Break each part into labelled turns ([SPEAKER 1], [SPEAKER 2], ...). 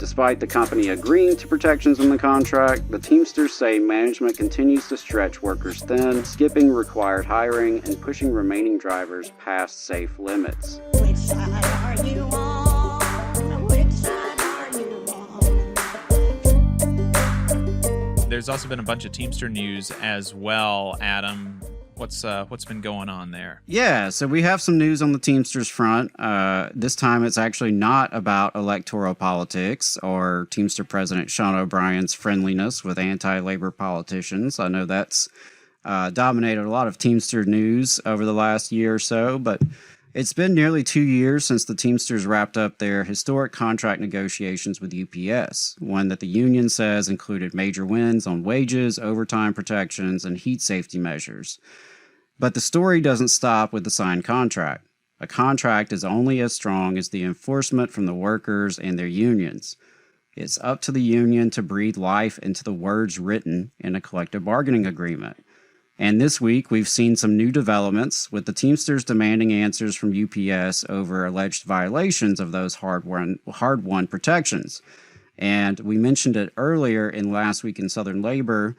[SPEAKER 1] Despite the company agreeing to protections in the contract, the Teamsters say management continues to stretch workers thin, skipping required hiring and pushing remaining drivers past safe limits.
[SPEAKER 2] Which side are you on? Which side are you on?
[SPEAKER 3] There's also been a bunch of Teamster news as well, Adam. What's been going on there?
[SPEAKER 1] Yeah, so we have some news on the Teamsters front. This time it's actually not about electoral politics or Teamster President Sean O'Brien's friendliness with anti-labor politicians. I know that's dominated a lot of Teamster news over the last year or so, but it's been nearly 2 years since the Teamsters wrapped up their historic contract negotiations with UPS, one that the union says included major wins on wages, overtime protections, and heat safety measures. But the story doesn't stop with the signed contract. A contract is only as strong as the enforcement from the workers and their unions. It's up to the union to breathe life into the words written in a collective bargaining agreement. And this week, we've seen some new developments, with the Teamsters demanding answers from UPS over alleged violations of those hard-won protections. And we mentioned it earlier in Last Week in Southern Labor.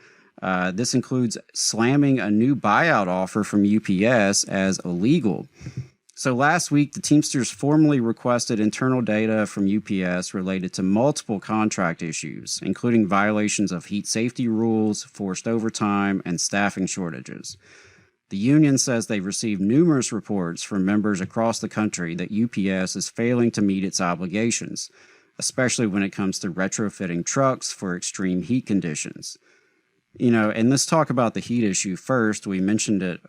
[SPEAKER 1] This includes slamming a new buyout offer from UPS as illegal. So last week, the Teamsters formally requested internal data from UPS related to multiple contract issues, including violations of heat safety rules, forced overtime, and staffing shortages. The union says they've received numerous reports from members across the country that UPS is failing to meet its obligations, especially when it comes to retrofitting trucks for extreme heat conditions. And let's talk about the heat issue first. We mentioned it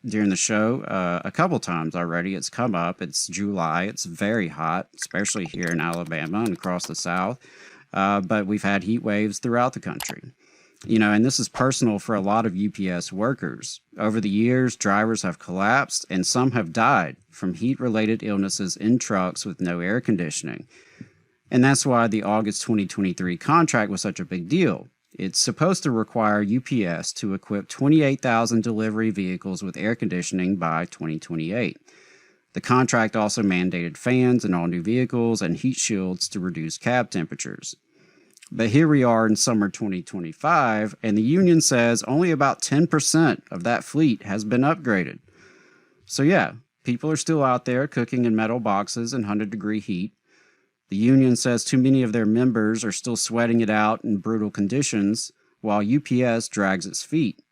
[SPEAKER 1] during the show a couple times already. It's come up. It's July. It's very hot, especially here in Alabama and across the South. But we've had heat waves throughout the country. And this is personal for a lot of UPS workers. Over the years, drivers have collapsed and some have died from heat-related illnesses in trucks with no air conditioning. And that's why the August 2023 contract was such a big deal. It's supposed to require UPS to equip 28,000 delivery vehicles with air conditioning by 2028. The contract also mandated fans in all new vehicles and heat shields to reduce cab temperatures. But here we are in summer 2025, and the union says only about 10% of that fleet has been upgraded. So yeah, people are still out there cooking in metal boxes in 100-degree heat. The union says too many of their members are still sweating it out in brutal conditions, while UPS drags its feet.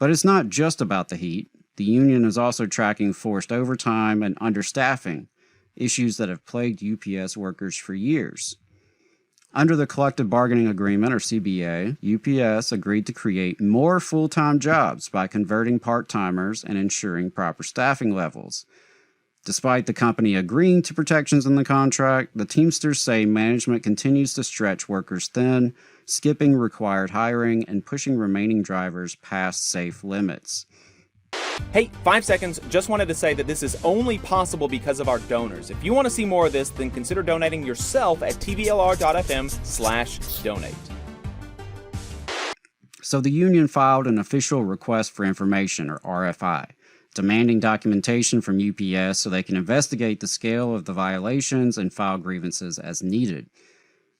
[SPEAKER 1] But it's not just about the heat. The union is also tracking forced overtime and understaffing, issues that have plagued UPS workers for years. Under the Collective Bargaining Agreement, or CBA, UPS agreed to create more full-time jobs by converting part-timers and ensuring proper staffing levels. Despite the company agreeing to protections in the contract, the Teamsters say management continues to stretch workers thin, skipping required hiring and pushing remaining drivers past safe limits.
[SPEAKER 4] Hey, 5 seconds. Just wanted to say that this is only possible because of our donors. If you want to see more of this, then consider donating yourself at tvlr.fm/donate.
[SPEAKER 1] So the union filed an official request for information, or RFI, demanding documentation from UPS so they can investigate the scale of the violations and file grievances as needed.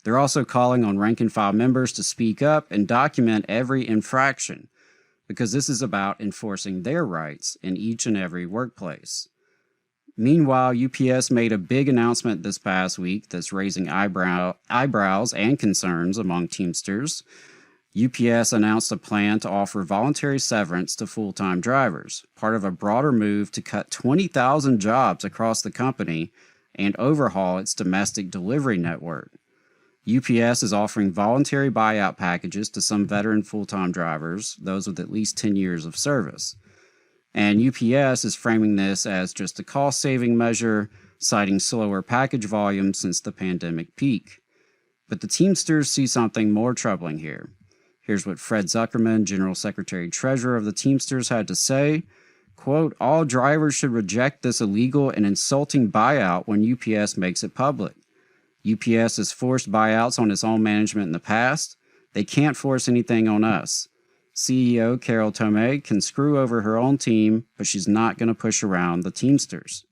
[SPEAKER 1] They're also calling on rank-and-file members to speak up and document every infraction, because this is about enforcing their rights in each and every workplace. Meanwhile, UPS made a big announcement this past week that's raising eyebrows and concerns among Teamsters. UPS announced a plan to offer voluntary severance to full-time drivers, part of a broader move to cut 20,000 jobs across the company and overhaul its domestic delivery network. UPS is offering voluntary buyout packages to some veteran full-time drivers, those with at least 10 years of service. And UPS is framing this as just a cost-saving measure, citing slower package volume since the pandemic peak. But the Teamsters see something more troubling here. Here's what Fred Zuckerman, General Secretary-Treasurer of the Teamsters, had to say. Quote, "All drivers should reject this illegal and insulting buyout when UPS makes it public. UPS has forced buyouts on its own management in the past. They can't force anything on us. CEO Carol Tomei can screw over her own team, but she's not going to push around the Teamsters."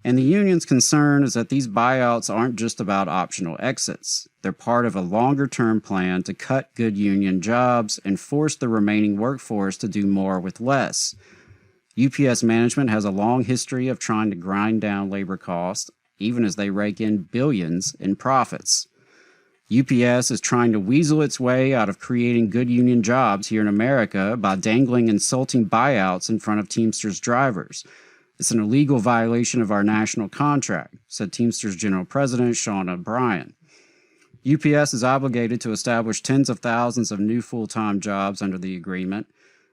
[SPEAKER 1] And the union's concern is that these buyouts aren't just about optional exits. They're part of a longer-term plan to cut good union jobs and force the remaining workforce to do more with less. UPS management has a long history of trying to grind down labor costs, even as they rake in billions in profits. UPS is trying to weasel its way out of creating good union jobs here in America by dangling insulting buyouts in front of Teamsters drivers. It's an illegal violation of our national contract, said Teamsters General President Sean O'Brien. UPS is obligated to establish tens of thousands of new full-time jobs under the agreement,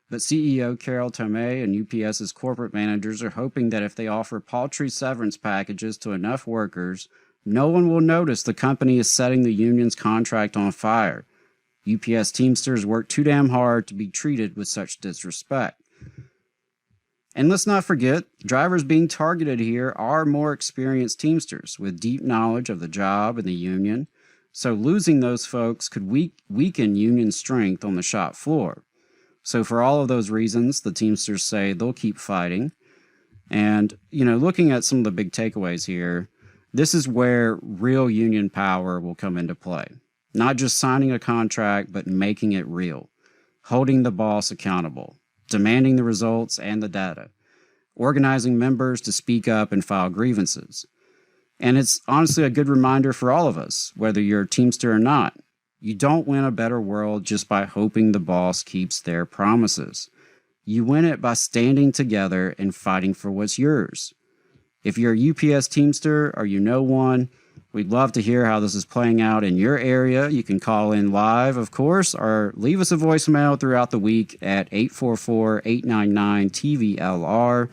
[SPEAKER 1] but CEO Carol Tomei and UPS's corporate managers are hoping that if they offer paltry severance packages to enough workers, no one will notice the company is setting the union's contract on fire. UPS Teamsters work too damn hard to be treated with such disrespect. And let's not forget, drivers being targeted here are more experienced Teamsters with deep knowledge of the job and the union, so losing those folks could weaken union strength on the shop floor. So for all of those reasons, the Teamsters say they'll keep fighting. And, looking at some of the big takeaways here, this is where real union power will come into play. Not just signing a contract, but making it real. Holding the boss accountable. Demanding the results and the data. Organizing members to speak up and file grievances. And it's honestly a good reminder for all of us, whether you're a Teamster or not. You don't win a better world just by hoping the boss keeps their promises. You win it by standing together and fighting for what's yours. If you're a UPS Teamster or you know one, we'd love to hear how this is playing out in your area. You can call in live, of course, or leave us a voicemail throughout the week at 844-899-TVLR.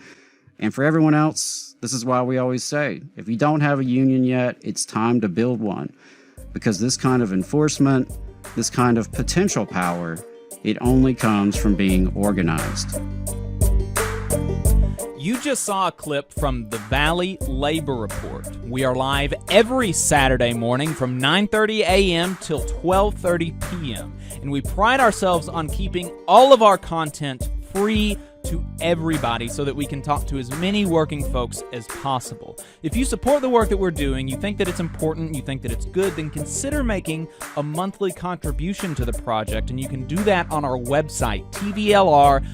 [SPEAKER 1] And for everyone else, this is why we always say, if you don't have a union yet, it's time to build one. Because this kind of enforcement, this kind of potential power, it only comes from being organized.
[SPEAKER 4] You just saw a clip from the Valley Labor Report. We are live every Saturday morning from 9:30 a.m. till 12:30 p.m. And we pride ourselves on keeping all of our content free to everybody so that we can talk to as many working folks as possible. If you support the work that we're doing, you think that it's important, you think that it's good, then consider making a monthly contribution to the project, and you can do that on our website, tvlr.fm.